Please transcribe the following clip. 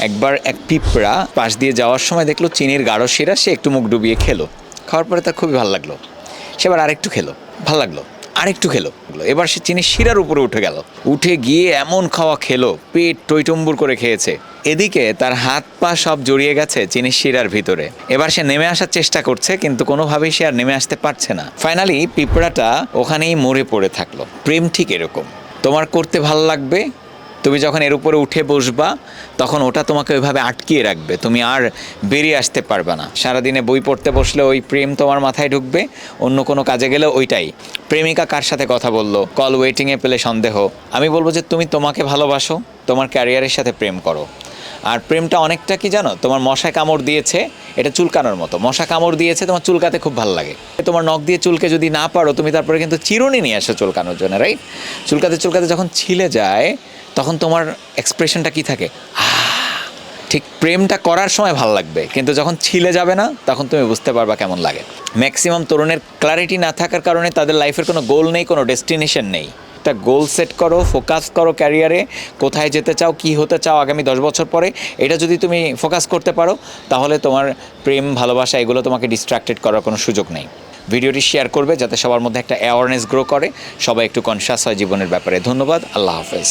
একবার এক পিঁপড়া পাশ দিয়ে যাওয়ার সময় দেখলো চিনির গাঢ় শিরা, সে একটু মুখ ডুবিয়ে খেলো। খাওয়ার পরে তার খুবই ভালো লাগলো। সে এবার আরেকটু খেলো, ভালো লাগলো, আরেকটু খেলো। এবার সে চিনির শিরার উপরে উঠে গেল, উঠে গিয়ে এমন খাওয়া খেলো, পেট টইটম্বুর করে খেয়েছে। এদিকে তার হাত পা সব জড়িয়ে গেছে চিনির শিরার ভিতরে। এবার সে নেমে আসার চেষ্টা করছে, কিন্তু কোনোভাবেই সে আর নেমে আসতে পারছে না। ফাইনালি পিঁপড়াটা ওখানেই মরে পড়ে থাকলো। প্রেম ঠিক এরকম, তোমার করতে ভালো লাগবে, তুমি যখন এর উপরে উঠে বসবা তখন ওটা তোমাকে ওইভাবে আটকিয়ে রাখবে, তুমি আর বেরিয়ে আসতে পারবে না। সারাদিনে বই পড়তে বসলে ওই প্রেম তোমার মাথায় ঢুকবে, অন্য কোনো কাজে গেলে ওইটাই। প্রেমিকা কার সাথে কথা বললো, কল ওয়েটিংয়ে পেলে সন্দেহ। আমি বলবো যে তুমি তোমাকে ভালোবাসো, তোমার ক্যারিয়ারের সাথে প্রেম করো। আর প্রেমটা অনেকটা কি জানো, তোমার মশায় কামড় দিয়েছে, এটা চুলকানোর মতো। মশা কামড় দিয়েছে, তোমার চুলকাতে খুব ভালো লাগে। তোমার নখ দিয়ে চুলকে যদি না পারো, তুমি তারপরে কিন্তু চিরুনি নিয়ে আসো চুলকানোর জন্য, রাইট? চুলকাতে চুলকাতে যখন ছিলে যায় তখন তোমার এক্সপ্রেশনটা কি থাকে, ঠিক প্রেমটা করার সময় ভালো লাগবে, কিন্তু যখন ছিলে যাবে না তখন তুমি বুঝতে পারবা কেমন লাগে। ম্যাক্সিমাম তরুণের ক্লারিটি না থাকার কারণে তাদের লাইফের কোনো গোল নেই, কোনো ডেস্টিনেশন নেই। একটা গোল সেট করো, ফোকাস করো ক্যারিয়ারে, কোথায় যেতে চাও, কি হতে চাও আগামী 10 বছর পরে। এটা যদি তুমি ফোকাস করতে পারো তাহলে তোমার প্রেম ভালোবাসা এগুলো তোমাকে ডিস্ট্রাক্টেড করার কোনো সুযোগ নেই। ভিডিওটি শেয়ার করবে যাতে সবার মধ্যে একটা অ্যাওয়ারনেস গ্রো করে, সবাই একটু কনসিয়াস হয় জীবনের ব্যাপারে। ধন্যবাদ, আল্লাহ হাফেজ।